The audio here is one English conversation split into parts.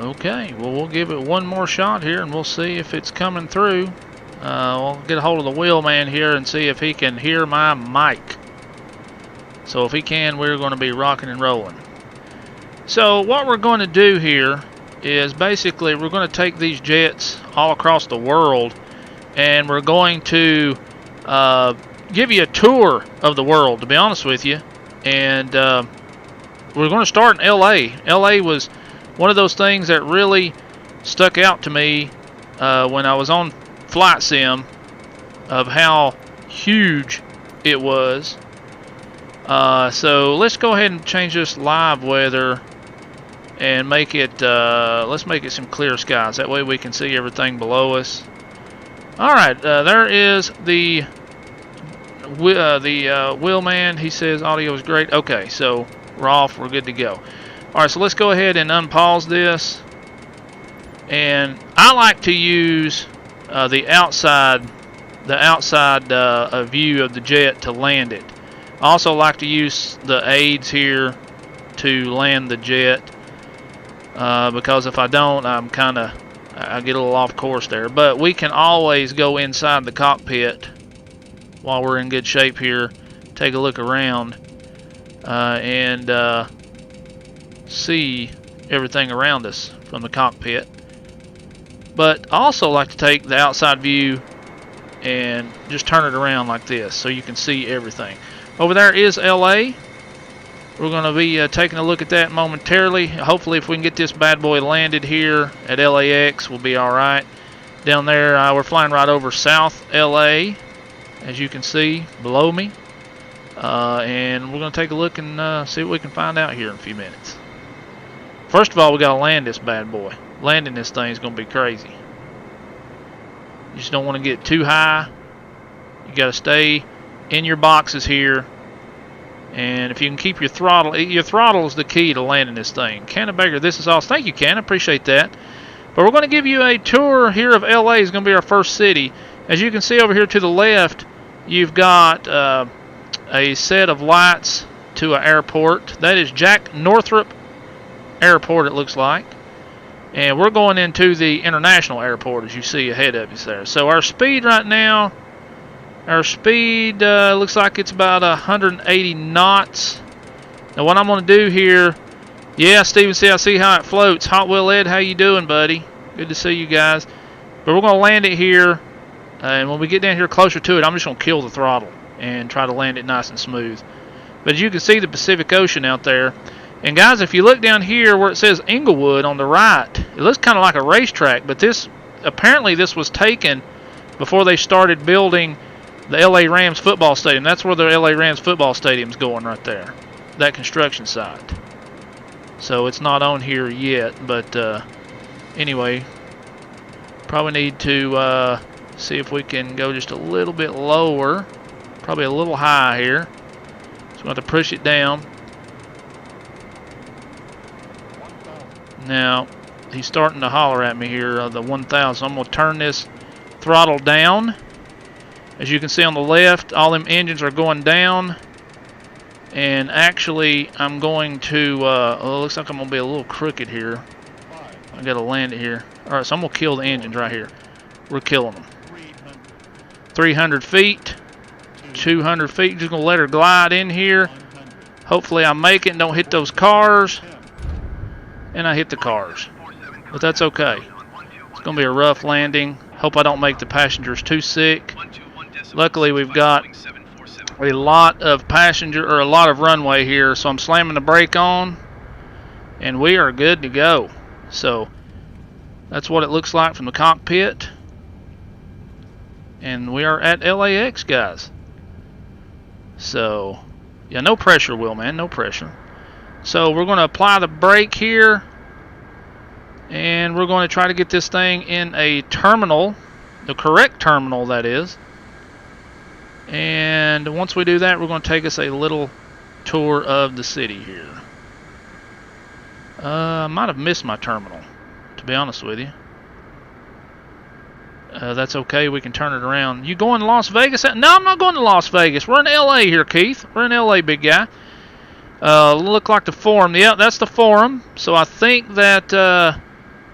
Okay, well, we'll give it one more shot here, and we'll see if it's coming through. We'll get a hold of the wheelman here and see if he can hear my mic. So if he can, we're going to be rocking and rolling. So what we're going to do here is basically we're going to take these jets all across the world, and we're going to give you a tour of the world, to be honest with you. And we're going to start in LA. LA was one of those things that really stuck out to me when I was on Flight Sim, of how huge it was. So let's go ahead and change this live weather and make it, let's make it some clear skies. That way we can see everything below us. Alright, there is the wheelman. He says audio is great. Okay, so we're off. We're good to go. Alright, so let's go ahead and unpause this. And I like to use the outside view of the jet to land it. I also like to use the aids here to land the jet, because if I don't, I get a little off course there. But we can always go inside the cockpit while we're in good shape here, take a look around, and see everything around us from the cockpit. But I also like to take the outside view and just turn it around like this so you can see everything. Over there is LA. We're going to be taking a look at that momentarily. Hopefully if we can get this bad boy landed here at LAX, we'll be alright. Down there, we're flying right over South LA, as you can see below me. And we're going to take a look and see what we can find out here in a few minutes. First of all, we got to land this bad boy. Landing this thing is going to be crazy. You just don't want to get too high. You got to stay in your boxes here. And if you can keep your throttle is the key to landing this thing. Canna Baker, this is awesome. Thank you, Canna. Appreciate that. But we're going to give you a tour here of LA. It's going to be our first city. As you can see over here to the left, you've got a set of lights to an airport. That is Jack Northrop Airport, it looks like. And we're going into the international airport, as you see ahead of us there. So our speed right now, looks like it's about 180 knots. Now what I'm going to do here, yeah, Steven, I see how it floats. Hot Wheel Ed, how you doing, buddy? Good to see you guys. But we're going to land it here, and when we get down here closer to it, I'm just going to kill the throttle and try to land it nice and smooth. But as you can see the Pacific Ocean out there. And guys, if you look down here where it says Inglewood on the right, it looks kind of like a racetrack, but apparently this was taken before they started building the LA Rams football stadium. That's where the LA Rams football stadium's going right there, that construction site. So it's not on here yet, but anyway, probably need to see if we can go just a little bit lower, probably a little high here. So we'll have to push it down. Now, he's starting to holler at me here, the 1000. So I'm going to turn this throttle down. As you can see on the left, all them engines are going down. And actually, I'm going to, it looks like I'm going to be a little crooked here. I got to land it here. Alright, so I'm going to kill the engines right here. We're killing them. 300 feet, 200 feet. Just going to let her glide in here. Hopefully I make it and don't hit those cars. And I hit the cars, but that's okay. It's going to be a rough landing. Hope I don't make the passengers too sick. Luckily, we've got a lot of a lot of runway here, so I'm slamming the brake on, and we are good to go. So that's what it looks like from the cockpit, and we are at LAX, guys. So yeah, no pressure, Wheelman, no pressure. So we're going to apply the brake here, and we're going to try to get this thing in a terminal, the correct terminal that is. And once we do that, we're going to take us a little tour of the city here. I might have missed my terminal, to be honest with you. That's okay, we can turn it around. You going to Las Vegas? No, I'm not going to Las Vegas. We're in LA here, Keith. We're in LA, big guy. Look like the Forum. Yeah, that's the Forum. So I think that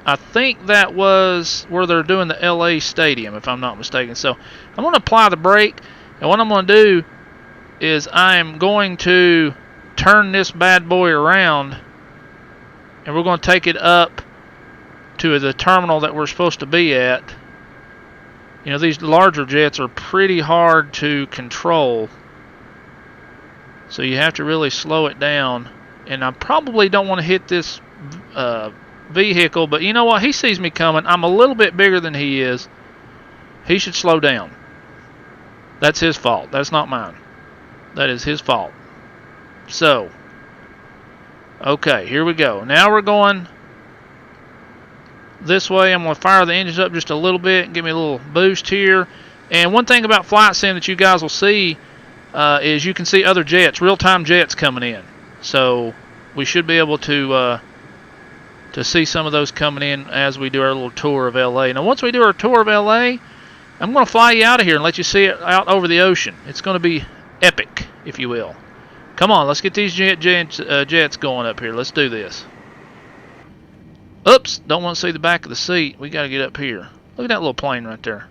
I think that was where they're doing the LA Stadium, if I'm not mistaken. So I'm going to apply the brake, and what I'm going to do is I am going to turn this bad boy around, and we're going to take it up to the terminal that we're supposed to be at. You know, these larger jets are pretty hard to control, so you have to really slow it down. And I probably don't want to hit this vehicle, but you know what? He sees me coming. I'm a little bit bigger than he is. He should slow down. That's his fault. That's not mine. That is his fault. So, okay, here we go. Now we're going this way. I'm going to fire the engines up just a little bit and give me a little boost here. And one thing about Flight Sim that you guys will see is you can see other jets, real-time jets coming in. So we should be able to see some of those coming in as we do our little tour of LA. Now, once we do our tour of LA, I'm going to fly you out of here and let you see it out over the ocean. It's going to be epic, if you will. Come on, let's get these jets going up here. Let's do this. Oops, don't want to see the back of the seat. We got to get up here. Look at that little plane right there.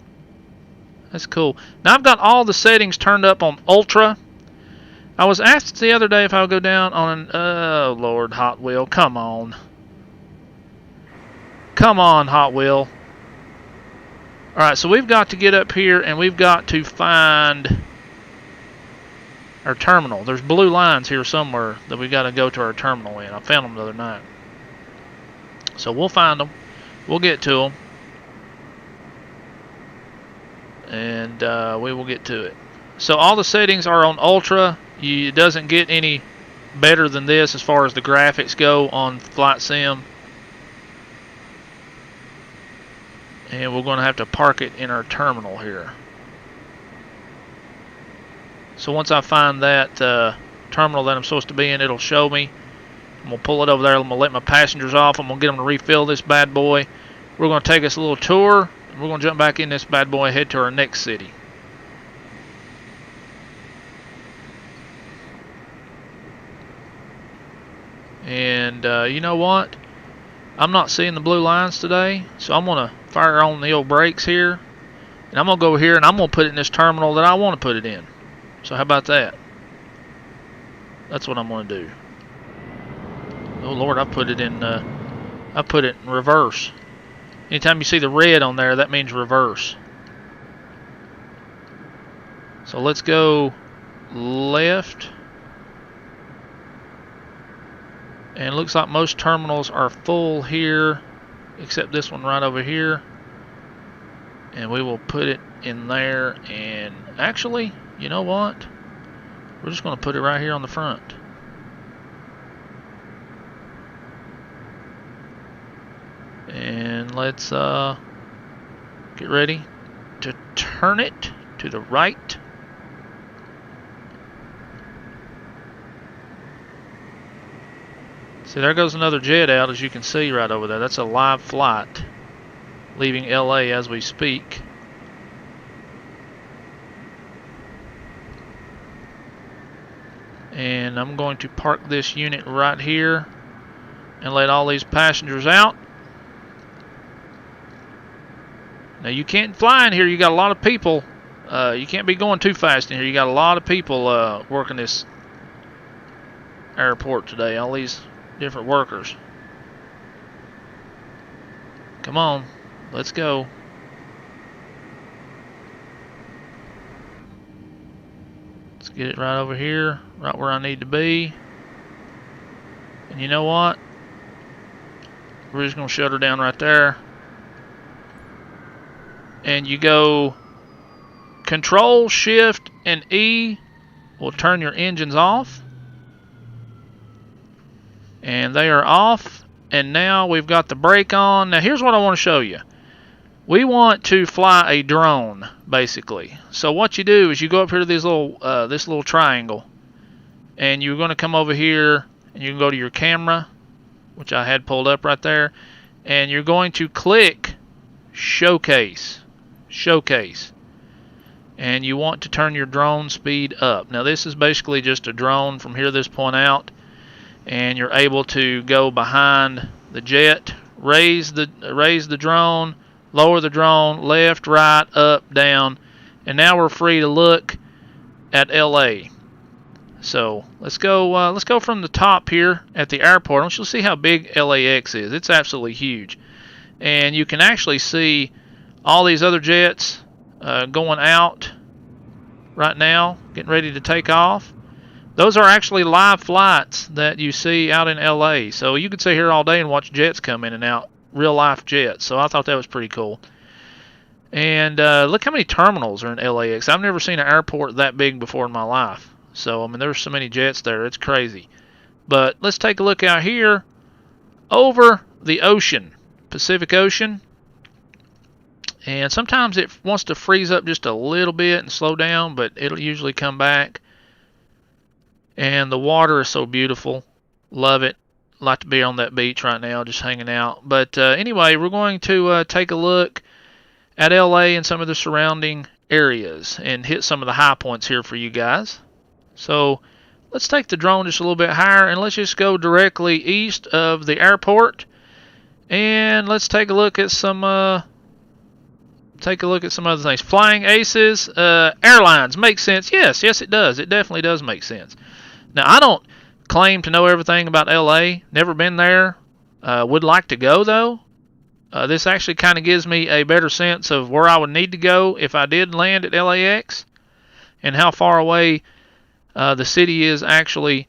That's cool. Now I've got all the settings turned up on Ultra. I was asked the other day if I would go down on an... Oh, Lord, Hot Wheel. Come on. Come on, Hot Wheel. Alright, so we've got to get up here and we've got to find our terminal. There's blue lines here somewhere that we've got to go to our terminal in. I found them the other night. So we'll find them. We'll get to them. And we will get to it. So all the settings are on Ultra. It doesn't get any better than this as far as the graphics go on Flight Sim. And we're going to have to park it in our terminal here. So once I find that terminal that I'm supposed to be in, it'll show me. I'm going to pull it over there. I'm going to let my passengers off. I'm going to get them to refill this bad boy. We're going to take us a little tour. And we're going to jump back in this bad boy and head to our next city. And you know what? I'm not seeing the blue lines today, so I'm going to fire on the old brakes here. And I'm going to go here and I'm going to put it in this terminal that I want to put it in. So how about that? That's what I'm going to do. Oh Lord, I put it in reverse. Anytime you see the red on there, that means reverse. So let's go left. And it looks like most terminals are full here, except this one right over here. And we will put it in there. And actually, you know what? We're just going to put it right here on the front. And let's get ready to turn it to the right. See, there goes another jet out, as you can see right over there. That's a live flight leaving LA as we speak. And I'm going to park this unit right here and let all these passengers out. Now you can't fly in here. You got a lot of people. You can't be going too fast in here. You got a lot of people working this airport today. All these different workers. Come on, let's go. Let's get it right over here, right where I need to be. And you know what? We're just going to shut her down right there. And you go Control, Shift, and E will turn your engines off. And they are off. And now we've got the brake on. Now here's what I want to show you. We want to fly a drone, basically. So what you do is you go up here to this little triangle. And you're going to come over here and you can go to your camera, which I had pulled up right there. And you're going to click Showcase. Showcase. And you want to turn your drone speed up. Now this is basically just a drone from here to this point out. And you're able to go behind the jet raise the drone, lower the drone, left, right, up, down, and now we're free to look at LA. So let's go from the top here at the airport. I want you to see how big LAX is. It's absolutely huge, and you can actually see all these other jets going out right now, getting ready to take off. Those are actually live flights that you see out in LA. So you could sit here all day and watch jets come in and out, real life jets. So I thought that was pretty cool. And look how many terminals are in LAX. I've never seen an airport that big before in my life. So, I mean, there's so many jets there. It's crazy. But let's take a look out here over the ocean, Pacific Ocean. And sometimes it wants to freeze up just a little bit and slow down, but it'll usually come back. And the water is so beautiful. Love it. Like to be on that beach right now, just hanging out. But anyway, we're going to take a look at LA and some of the surrounding areas and hit some of the high points here for you guys. So let's take the drone just a little bit higher and let's just go directly east of the airport. And let's take a look at some other things. Flying Aces, airlines, makes sense. Yes, it does. It definitely does make sense. Now, I don't claim to know everything about LA. Never been there. Would like to go, though. This actually kind of gives me a better sense of where I would need to go if I did land at LAX and how far away the city is actually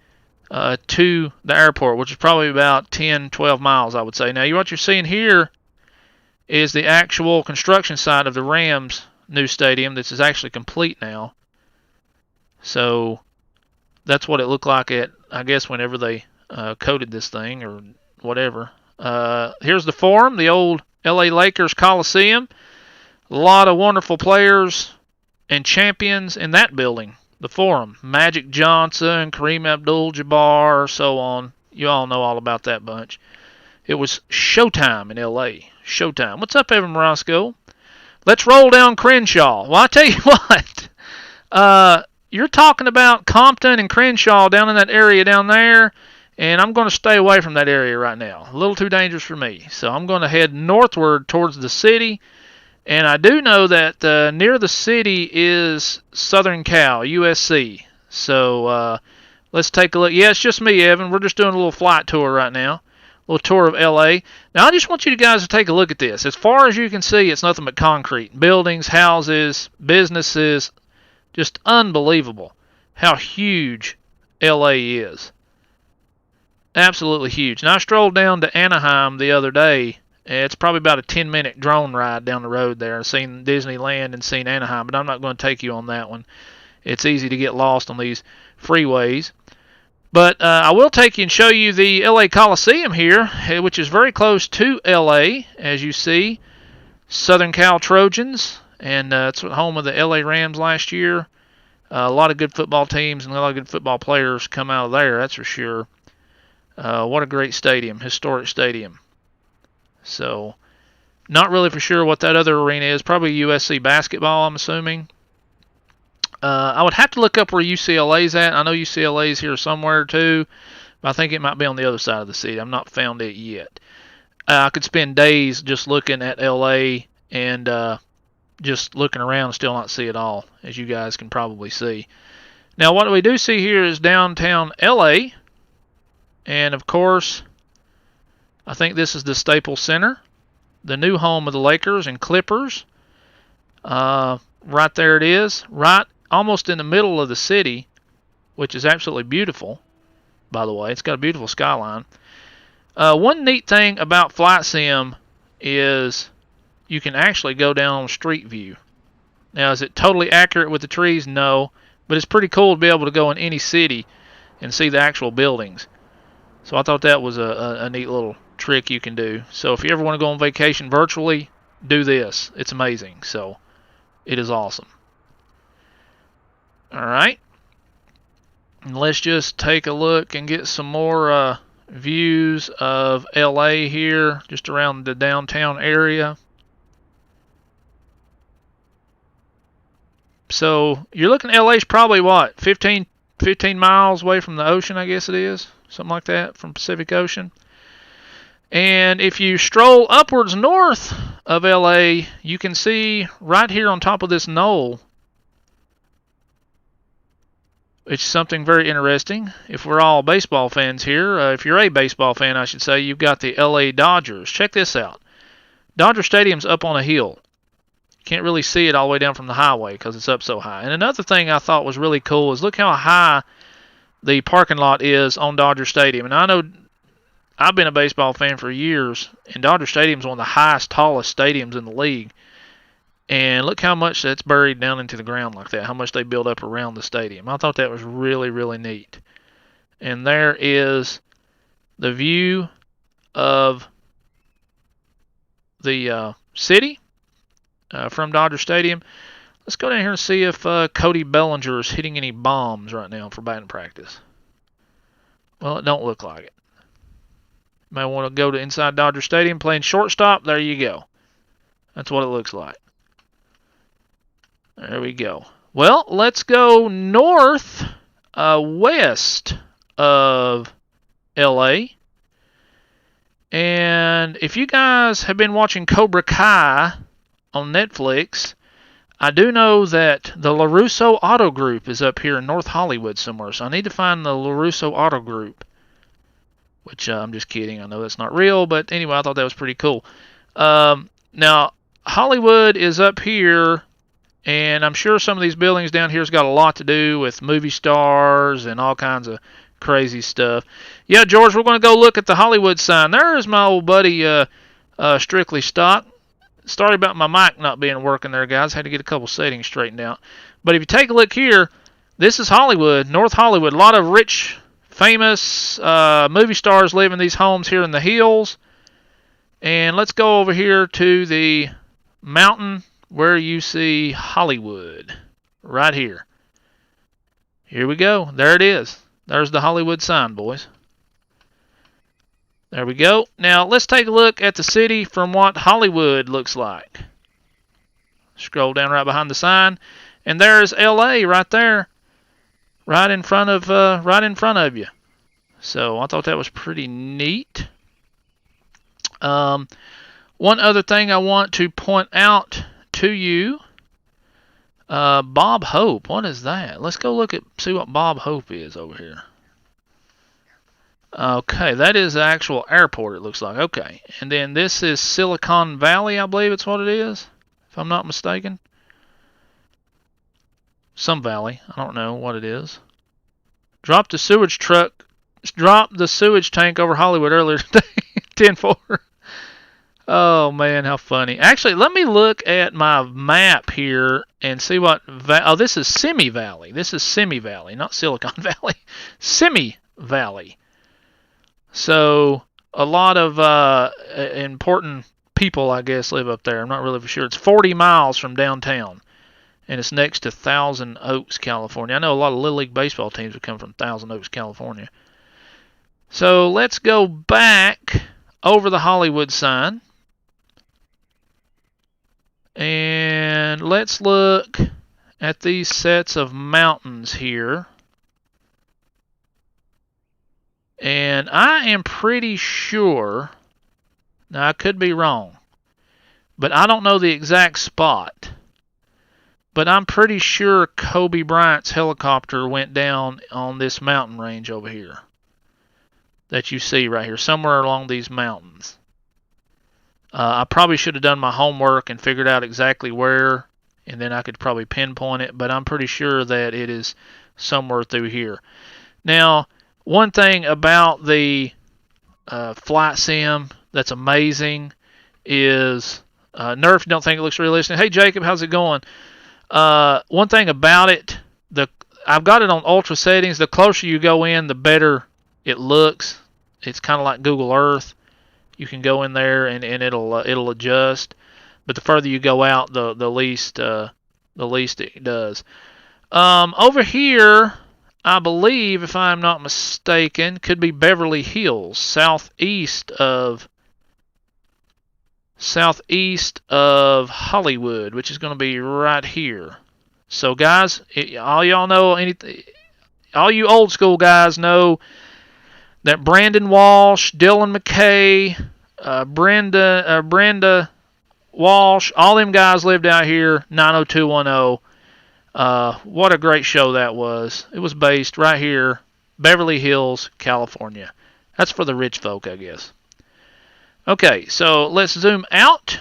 to the airport, which is probably about 10, 12 miles, I would say. Now, what you're seeing here is the actual construction site of the Rams' new stadium. This is actually complete now. So that's what it looked like at, I guess, whenever they coated this thing or whatever. Here's the Forum, the old LA Lakers Coliseum. A lot of wonderful players and champions in that building, the Forum. Magic Johnson, Kareem Abdul-Jabbar, so on. You all know all about that bunch. It was showtime in LA. Showtime. What's up, Evan Morosco? Let's roll down Crenshaw. Well, I tell you what, you're talking about Compton and Crenshaw down in that area down there, and I'm going to stay away from that area right now. A little too dangerous for me. So I'm going to head northward towards the city, and I do know that near the city is Southern Cal, USC. So let's take a look. Yeah, it's just me, Evan. We're just doing a little flight tour right now. Little tour of LA. Now, I just want you guys to take a look at this. As far as you can see, it's nothing but concrete. Buildings, houses, businesses. Just unbelievable how huge LA is. Absolutely huge. Now, I strolled down to Anaheim the other day. It's probably about a 10-minute drone ride down the road there. I've seen Disneyland and seen Anaheim, but I'm not going to take you on that one. It's easy to get lost on these freeways. But I will take you and show you the LA Coliseum here, which is very close to LA, as you see. Southern Cal Trojans, and it's the home of the LA Rams last year. A lot of good football teams and a lot of good football players come out of there, that's for sure. What a great stadium, historic stadium. So, not really for sure what that other arena is. Probably USC basketball, I'm assuming. I would have to look up where UCLA's at. I know UCLA's here somewhere too, but I think it might be on the other side of the city. I've not found it yet. I could spend days just looking at LA and just looking around and still not see it all, as you guys can probably see. Now, what we do see here is downtown LA, and of course, I think this is the Staples Center, the new home of the Lakers and Clippers. Right there it is, right almost in the middle of the city, which is absolutely beautiful, by the way. It's got a beautiful skyline. One neat thing about Flight Sim is you can actually go down on Street View. Now, is it totally accurate with the trees? No, but it's pretty cool to be able to go in any city and see the actual buildings. So I thought that was a neat little trick you can do. So if you ever want to go on vacation virtually, do this. It's amazing. So it is awesome. All right. And let's just take a look and get some more views of LA here, just around the downtown area. So you're looking at LA's probably what, 15 miles away from the ocean, I guess it is. Something like that, from Pacific Ocean. And if you stroll upwards north of LA, you can see right here on top of this knoll, it's something very interesting. If we're all baseball fans here, if you're a baseball fan, I should say, you've got the LA Dodgers. Check this out. Dodger Stadium's up on a hill. You can't really see it all the way down from the highway because it's up so high. And another thing I thought was really cool is look how high the parking lot is on Dodger Stadium. And I know I've been a baseball fan for years, and Dodger Stadium's one of the highest, tallest stadiums in the league. And look how much that's buried down into the ground like that, how much they build up around the stadium. I thought that was really, really neat. And there is the view of the city from Dodger Stadium. Let's go down here and see if Cody Bellinger is hitting any bombs right now for batting practice. Well, it don't look like it. You might want to go to inside Dodger Stadium playing shortstop. There you go. That's what it looks like. There we go. Well, let's go north, west of LA. And if you guys have been watching Cobra Kai on Netflix, I do know that the LaRusso Auto Group is up here in North Hollywood somewhere. So I need to find the LaRusso Auto Group. Which I'm just kidding. I know that's not real. But anyway, I thought that was pretty cool. Now, Hollywood is up here. And I'm sure some of these buildings down here has got a lot to do with movie stars and all kinds of crazy stuff. Yeah, George, we're going to go look at the Hollywood sign. There's my old buddy Strictly Stock. Sorry about my mic not being working there, guys. Had to get a couple settings straightened out. But if you take a look here, this is Hollywood, North Hollywood. A lot of rich, famous movie stars live in these homes here in the hills. And let's go over here to the mountain where you see Hollywood, right here. Here we go. There it is. There's the Hollywood sign, boys. There we go. Now, let's take a look at the city from what Hollywood looks like. Scroll down right behind the sign, and there's LA right there, right in front of you. So I thought that was pretty neat. One other thing I want to point out to you, Bob Hope. What is that? Let's go see what Bob Hope is over here. Okay, that is the actual airport, it looks like. Okay, and then this is Silicon Valley, I believe it's what it is, if I'm not mistaken. Some valley, I don't know what it is. Dropped the sewage tank over Hollywood earlier today. 10-4. Oh, man, how funny. Actually, let me look at my map here and see what... Oh, this is Simi Valley. This is Simi Valley, not Silicon Valley. Simi Valley. So, a lot of important people, I guess, live up there. I'm not really for sure. It's 40 miles from downtown, and it's next to Thousand Oaks, California. I know a lot of Little League baseball teams would come from Thousand Oaks, California. So, let's go back over the Hollywood sign. And let's look at these sets of mountains here. And I am pretty sure, now I could be wrong, but I don't know the exact spot. But I'm pretty sure Kobe Bryant's helicopter went down on this mountain range over here that you see right here, somewhere along these mountains. I probably should have done my homework and figured out exactly where, and then I could probably pinpoint it, but I'm pretty sure that it is somewhere through here. Now, one thing about the flight sim that's amazing is, Nerf, you don't think it looks realistic? Hey, Jacob, how's it going? One thing about it, I've got it on ultra settings. The closer you go in, the better it looks. It's kind of like Google Earth. You can go in there and it'll adjust. But the further you go out, the least it does. Over here, I believe, if I'm not mistaken, could be Beverly Hills, southeast of Hollywood, which is going to be right here. So, guys, all y'all know anything. All you old school guys know that Brandon Walsh, Dylan McKay, Brenda Walsh, all them guys lived out here, 90210. What a great show that was. It was based right here, Beverly Hills, California. That's for the rich folk, I guess. Okay, so let's zoom out.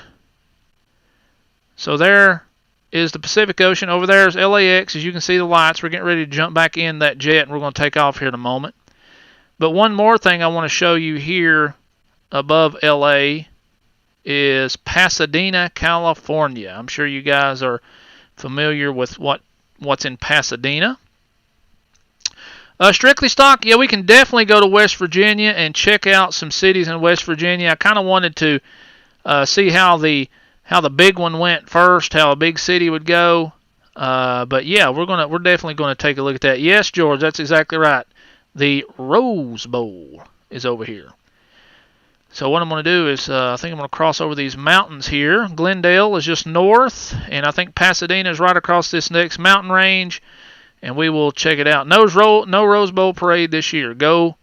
So there is the Pacific Ocean. Over there is LAX. As you can see the lights, we're getting ready to jump back in that jet, and we're going to take off here in a moment. But one more thing I want to show you here above LA is Pasadena, California. I'm sure you guys are familiar with what's in Pasadena. Strictly stock, yeah, we can definitely go to West Virginia and check out some cities in West Virginia. I kind of wanted to see how the big one went first, how a big city would go. But yeah, we're definitely gonna take a look at that. Yes, George, that's exactly right. The Rose Bowl is over here. So what I'm going to do is I think I'm going to cross over these mountains here. Glendale is just north, and I think Pasadena is right across this next mountain range, and we will check it out. No Rose Bowl parade this year. Go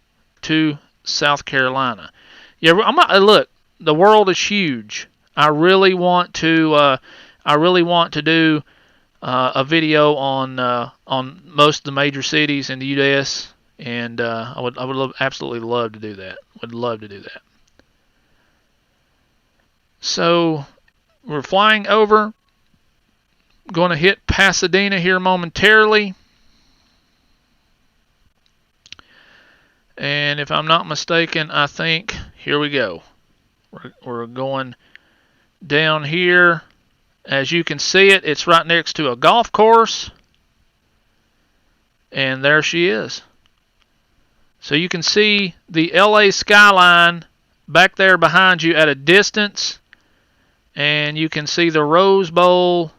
to South Carolina. Yeah, look, the world is huge. I really want to do a video on most of the major cities in the U.S. and I would absolutely love to do that. Would love to do that. So we're flying over. Going to hit Pasadena here momentarily. And if I'm not mistaken, I think, here we go. We're going down here. As you can see it's right next to a golf course. And there she is. So you can see the LA skyline back there behind you at a distance. And you can see the Rose Bowl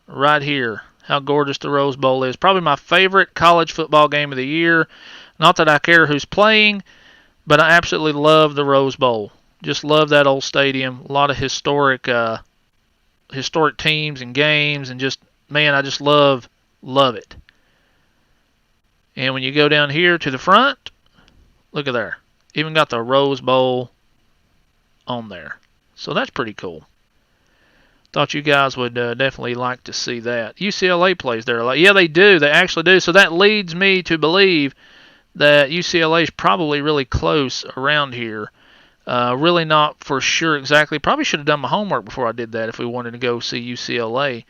right here. How gorgeous the Rose Bowl is. Probably my favorite college football game of the year. Not that I care who's playing, but I absolutely love the Rose Bowl. Just love that old stadium. A lot of historic teams and games, and just, man, I just love it. And when you go down here to the front, look at there. Even got the Rose Bowl on there. So that's pretty cool. Thought you guys would definitely like to see that. UCLA plays there a lot. Yeah, they do. They actually do. So that leads me to believe that UCLA is probably really close around here. Really not for sure exactly. Probably should have done my homework before I did that if we wanted to go see UCLA.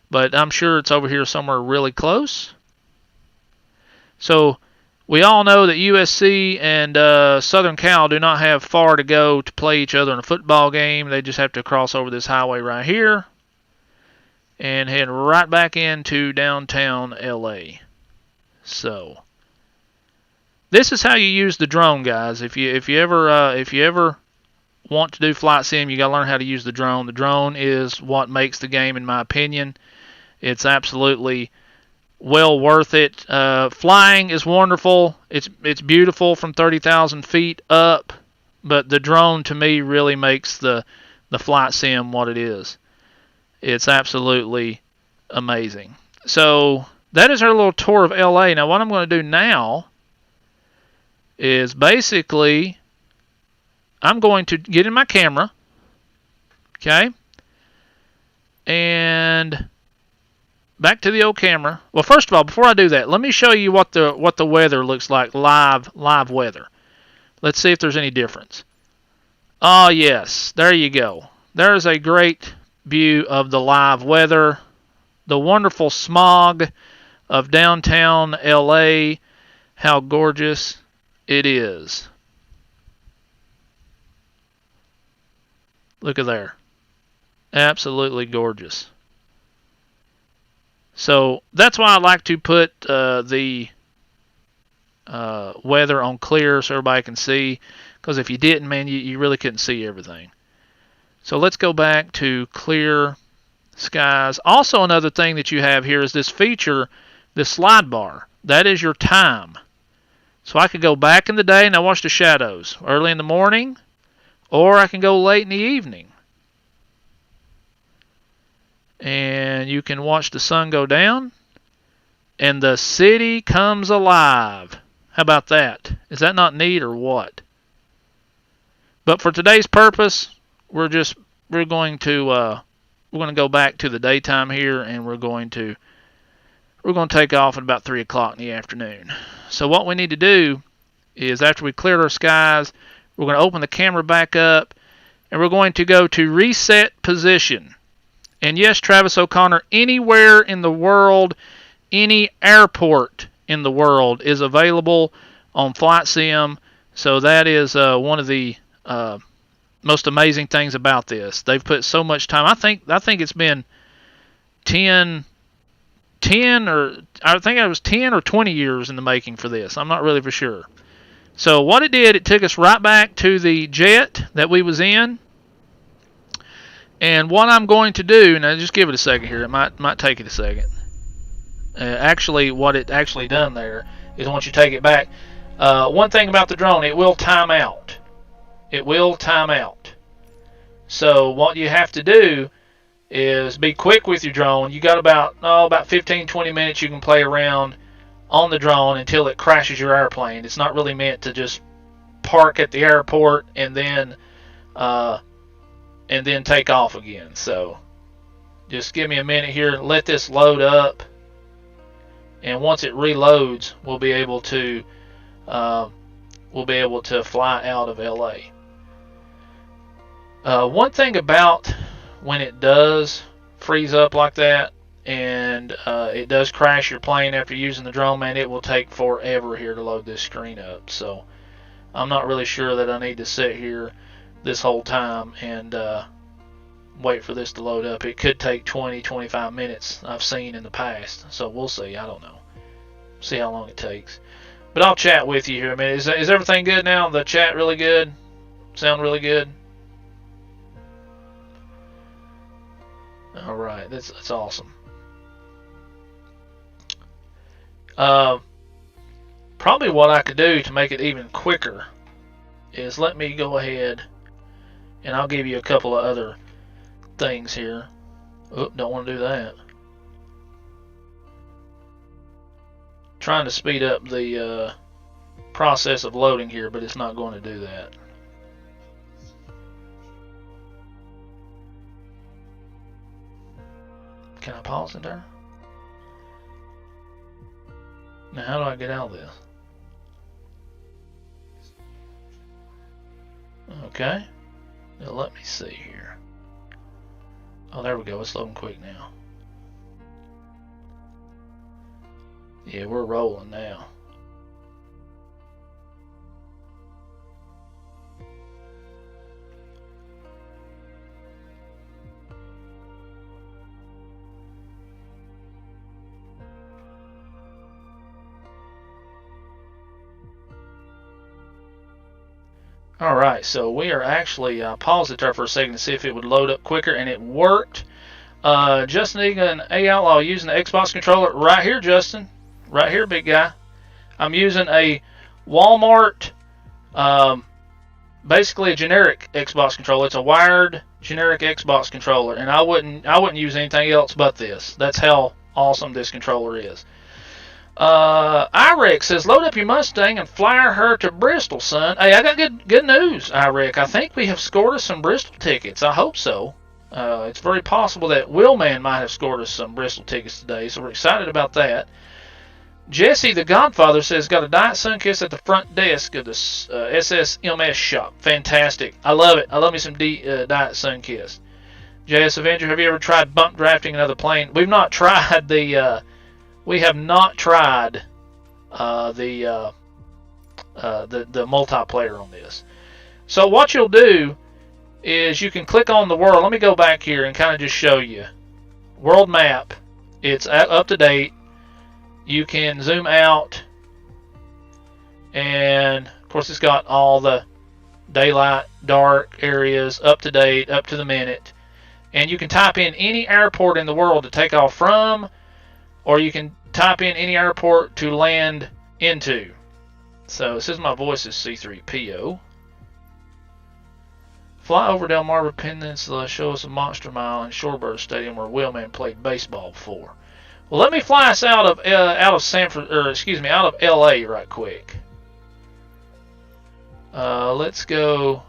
But I'm sure it's over here somewhere really close. So we all know that USC and Southern Cal do not have far to go to play each other in a football game. They just have to cross over this highway right here and head right back into downtown LA. So this is how you use the drone, guys. If you ever want to do flight sim, you got to learn how to use the drone. The drone is what makes the game, in my opinion. It's absolutely well worth it. Flying is wonderful. It's beautiful from 30,000 feet up, but the drone to me really makes the flight sim what it is. It's absolutely amazing. So that is our little tour of LA. Now what I'm going to do now is basically I'm going to get in my camera, okay, and back to the old camera. Well, first of all, before I do that, let me show you what the weather looks like, live weather. Let's see if there's any difference. Oh, yes, there you go. There's a great view of the live weather. The wonderful smog of downtown LA. How gorgeous it is. Look at there. Absolutely gorgeous. So that's why I like to put the weather on clear so everybody can see. Because if you didn't, man, you really couldn't see everything. So let's go back to clear skies. Also, another thing that you have here is this feature, this slide bar. That is your time. So I could go back in the day and I watch the shadows early in the morning, or I can go late in the evening. And you can watch the sun go down, and the city comes alive. How about that? Is that not neat or what? But for today's purpose, we're going to go back to the daytime here, and we're going to take off at about 3 o'clock in the afternoon. So what we need to do is, after we cleared our skies, we're going to open the camera back up, and we're going to go to reset position. And yes, Travis O'Connor, anywhere in the world, any airport in the world is available on Flight Sim. So that is one of the most amazing things about this. They've put so much time. I think it's been 10 or I think it was 10 or 20 years in the making for this. I'm not really for sure. So what it did, it took us right back to the jet that we was in. And what I'm going to do, now just give it a second here. It might take it a second. Actually, what it actually done there is, once you take it back, one thing about the drone, it will time out. It will time out. So what you have to do is be quick with your drone. You got about 15-20 minutes you can play around on the drone until it crashes your airplane. It's not really meant to just park at the airport and then take off again. So just give me a minute here, let this load up, and once it reloads, we'll be able to fly out of LA. One thing about when it does freeze up like that, and it does crash your plane after using the drone, man, it will take forever here to load this screen up. So I'm not really sure that I need to sit here this whole time and wait for this to load up. It could take 20-25 minutes, I've seen in the past. So we'll see. I don't know. See how long it takes. But I'll chat with you here. I mean, is everything good now? The chat really good? Sound really good? All right, that's awesome. Probably what I could do to make it even quicker is, let me go ahead and I'll give you a couple of other things here. Oop, don't want to do that. Trying to speed up the process of loading here, but it's not going to do that. Can I pause it there? Now, how do I get out of this? Okay. Now, let me see here. Oh, there we go. It's loading quick now. Yeah, we're rolling now. Alright, so we are actually paused it there for a second to see if it would load up quicker, and it worked. Justin Egan, A Outlaw, using the Xbox controller right here, Justin. Right here, big guy. I'm using a Walmart, basically a generic Xbox controller. It's a wired generic Xbox controller, and I wouldn't use anything else but this. That's how awesome this controller is. Irek says, load up your Mustang and fly her to Bristol, son. Hey, I got good news, Irek. I think we have scored us some Bristol tickets. I hope so. It's very possible that Willman might have scored us some Bristol tickets today, so we're excited about that. Jesse the Godfather says, got a Diet Sunkiss at the front desk of the SSMS shop. Fantastic. I love it. I love me some Diet Sunkiss. JS Avenger, have you ever tried bump drafting another plane? We've not tried the... We have not tried the multiplayer on this. So what you'll do is you can click on the world. Let me go back here and kind of just show you. World map. It's up to date. You can zoom out. And, of course, it's got all the daylight, dark areas, up to date, up to the minute. And you can type in any airport in the world to take off from, or you can type in any airport to land into. So it says my voice is C3PO. Fly over Delmarva Peninsula, show us a Monster Mile and Shorebird Stadium where Willman played baseball before. Well, let me fly us out of out of LA right quick. Let's go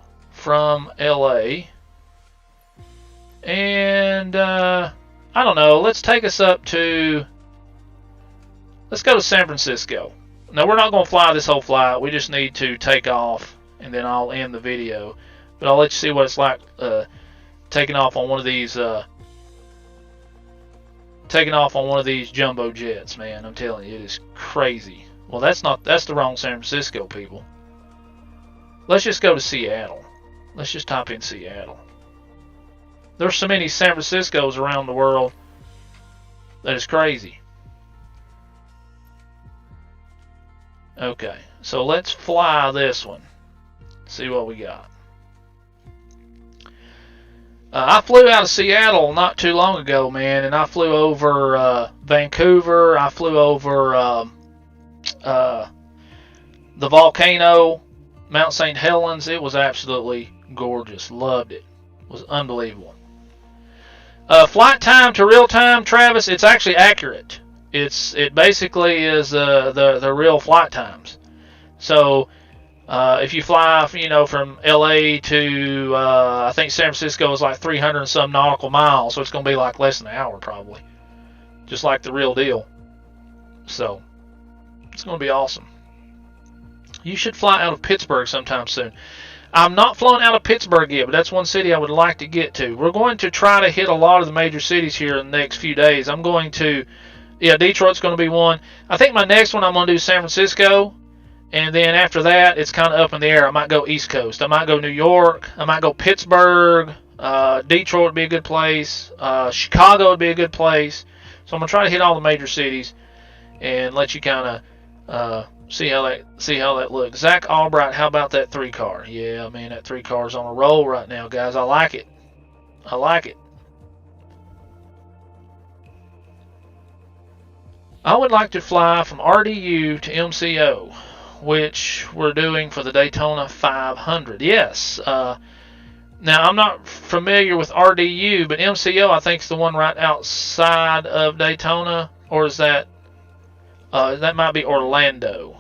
from LA. And I don't know, let's take us up to, let's go to San Francisco. Now we're not going to fly this whole flight, we just need to take off and then I'll end the video. But I'll let you see what it's like taking off on one of these jumbo jets, man. I'm telling you, it is crazy. Well, that's the wrong San Francisco, people. Let's just go to Seattle. Let's just type in Seattle. There's so many San Franciscos around the world that is crazy. Okay, so let's fly this one. See what we got. I flew out of Seattle not too long ago, man, and I flew over Vancouver. I flew over the volcano, Mount St. Helens. It was absolutely gorgeous. Loved it. It was unbelievable. Flight time to real time, Travis, it's actually accurate. It basically is the real flight times. So if you fly, from LA to I think San Francisco is like 300 and some nautical miles, so it's going to be like less than an hour probably, just like the real deal. So it's going to be awesome. You should fly out of Pittsburgh sometime soon. I'm not flown out of Pittsburgh yet, but that's one city I would like to get to. We're going to try to hit a lot of the major cities here in the next few days. I'm going to, Detroit's going to be one. I think my next one I'm going to do San Francisco. And then after that, it's kind of up in the air. I might go East Coast. I might go New York. I might go Pittsburgh. Detroit would be a good place. Chicago would be a good place. So I'm going to try to hit all the major cities and let you kind of see how that looks. Zach Albright, how about that 3-car? Yeah, man, that 3-car's on a roll right now, guys. I like it. I like it. I would like to fly from RDU to MCO, which we're doing for the Daytona 500. Yes. Now, I'm not familiar with RDU, but MCO, I think, is the one right outside of Daytona. Or is that... that might be Orlando.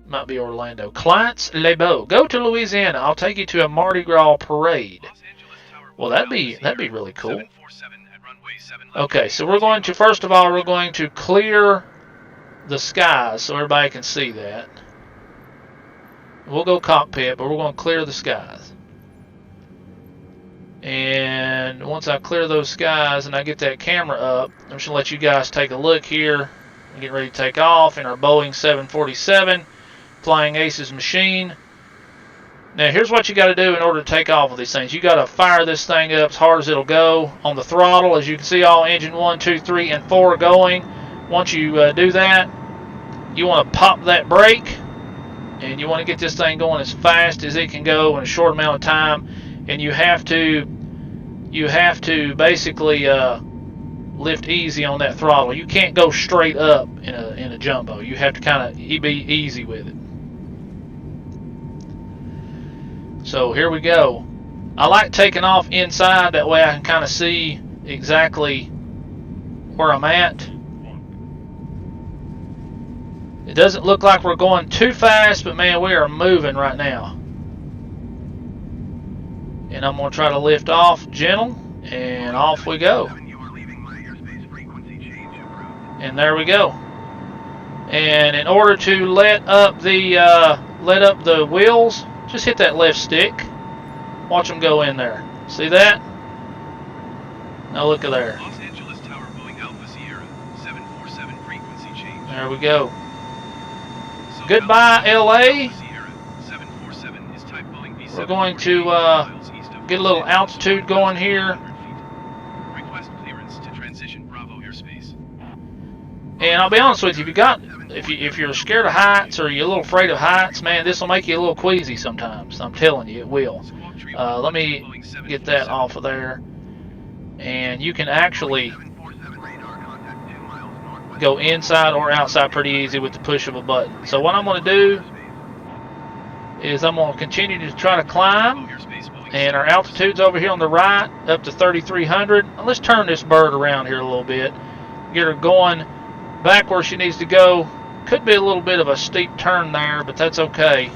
Might be Orlando. Clients-les-Beaux. Go to Louisiana. I'll take you to a Mardi Gras parade. Well, that'd be really cool. Okay, so we're going to, first of all, we're going to clear the skies so everybody can see that. We'll go cockpit, but we're going to clear the skies. And once I clear those skies and I get that camera up, I'm just going to let you guys take a look here. We're getting ready to take off in our Boeing 747, Flying Aces machine. Now here's what you got to do in order to take off with these things. You got to fire this thing up as hard as it'll go on the throttle. As you can see, all engine 1, 2, 3, and 4 are going. Once you do that, you want to pop that brake. And you want to get this thing going as fast as it can go in a short amount of time. And you have to basically lift easy on that throttle. You can't go straight up in a jumbo. You have to kind of be easy with it. So here we go. I like taking off inside, that way I can kind of see exactly where I'm at. It doesn't look like we're going too fast, but man, we are moving right now. And I'm going to try to lift off gentle, and off we go. And there we go. And in order to let up the wheels, just hit that left stick. Watch them go in there. See that? Now look at there. Los Angeles Tower, Boeing Alpha Sierra 747 frequency change. There we go. Goodbye, LA. We're going to get a little altitude going here. Request clearance to transition Bravo airspace. And I'll be honest with you, if you're scared of heights or you're a little afraid of heights, man, this will make you a little queasy sometimes. I'm telling you, it will. Let me get that off of there. And you can actually go inside or outside pretty easy with the push of a button. So what I'm going to do is I'm going to continue to try to climb, and our altitude's over here on the right up to 3,300. Let's turn this bird around here a little bit, get her going back where she needs to go. Could be a little bit of a steep turn there, but that's okay.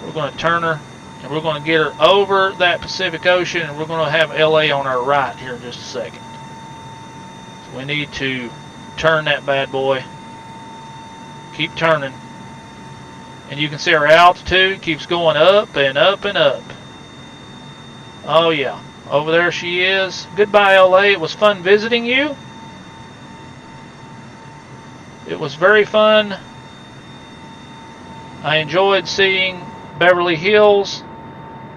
We're going to turn her And we're going to get her over that Pacific Ocean, and we're going to have LA on our right here in just a second. So we need to turn that bad boy. Keep turning. And you can see our altitude keeps going up and up and up. Oh yeah, over there she is. Goodbye, LA. It was fun visiting you. It was very fun. I enjoyed seeing Beverly Hills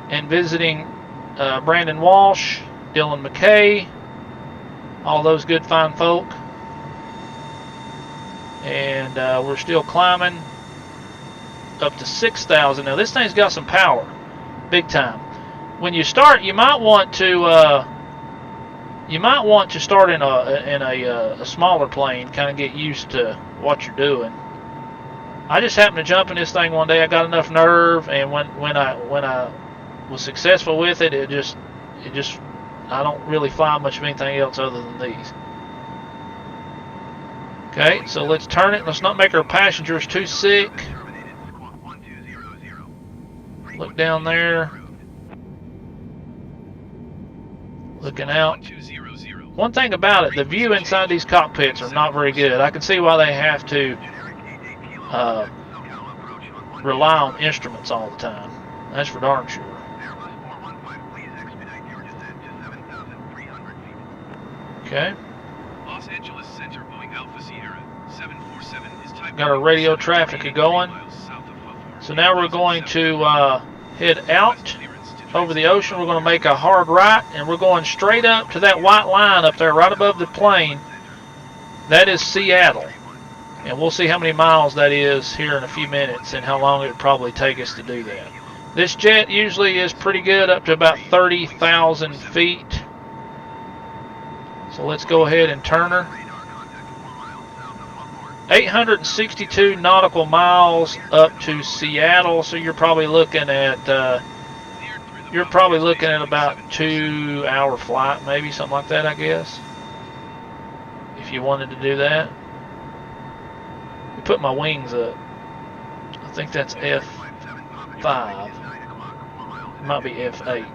and visiting Brandon Walsh, Dylan McKay, all those good fine folk. And we're still climbing up to 6,000. Now this thing's got some power, big time. When you start, you might want to start in a smaller plane, kind of get used to what you're doing. I just happened to jump in this thing one day. I got enough nerve, and when I was successful with it, it just I don't really fly much of anything else other than these. Okay, so let's turn it. Let's not make our passengers too sick. Look down there. Looking out. One thing about it, the view inside these cockpits are not very good. I can see why they have to rely on instruments all the time. That's for darn sure. Okay. Los Angeles Center, Boeing Alpha Sierra 747 is type. Got our radio traffic going. So now we're going to head out over the ocean. We're going to make a hard right, and we're going straight up to that white line up there right above the plane. That is Seattle. And we'll see how many miles that is here in a few minutes and how long it would probably take us to do that. This jet usually is pretty good up to about 30,000 feet. So let's go ahead and turn her. 862 nautical miles up to Seattle, so you're probably looking at about 2-hour flight, maybe something like that, I guess. If you wanted to do that. Put my wings up. I think that's F5. It might be F8.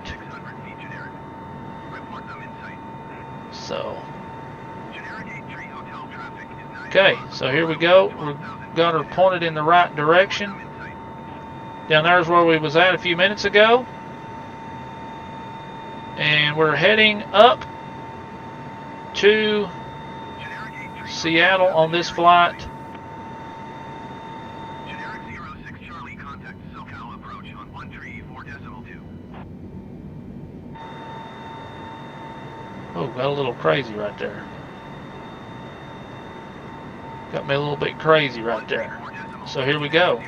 So. Okay, so here we go. We've got her pointed in the right direction. Down there is where we was at a few minutes ago. And we're heading up to Seattle on this flight. Oh, got a little crazy right there. Got me a little bit crazy right there. So here we go.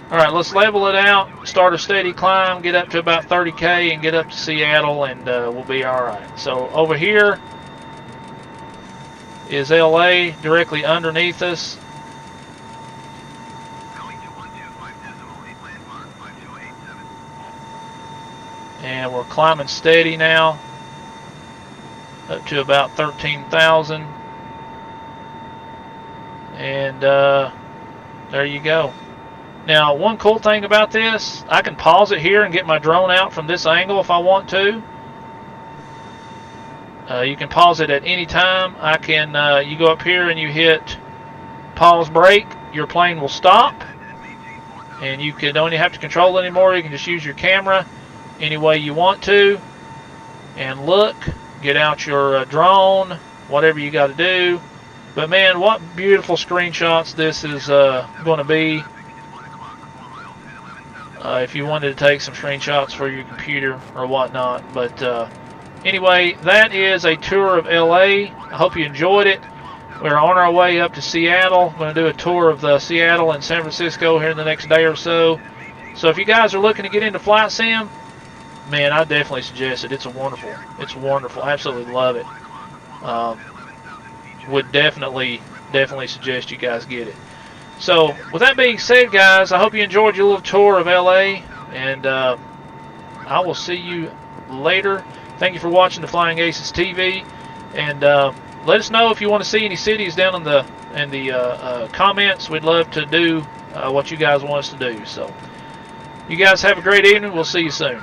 Alright, let's level it out, start a steady climb, get up to about 30K and get up to Seattle, and we'll be alright. So over here is LA directly underneath us. And we're climbing steady now up to about 13,000. And there you go. Now, one cool thing about this, I can pause it here and get my drone out from this angle if I want to. You can pause it at any time. I can. You go up here and you hit pause brake. Your plane will stop, and you don't even have to control it anymore. You can just use your camera any way you want to, and look, get out your drone, whatever you got to do. But man, what beautiful screenshots this is going to be. If you wanted to take some screenshots for your computer or whatnot. But anyway, that is a tour of LA. I hope you enjoyed it. We're on our way up to Seattle. We're going to do a tour of Seattle and San Francisco here in the next day or so. So if you guys are looking to get into flight sim, man, I definitely suggest it. It's wonderful. It's wonderful. I absolutely love it. Would definitely suggest you guys get it. So, with that being said, guys, I hope you enjoyed your little tour of LA, and I will see you later. Thank you for watching the Flying Aces TV, and let us know if you want to see any cities down in the comments. We'd love to do what you guys want us to do. So, You guys have a great evening. We'll see you soon.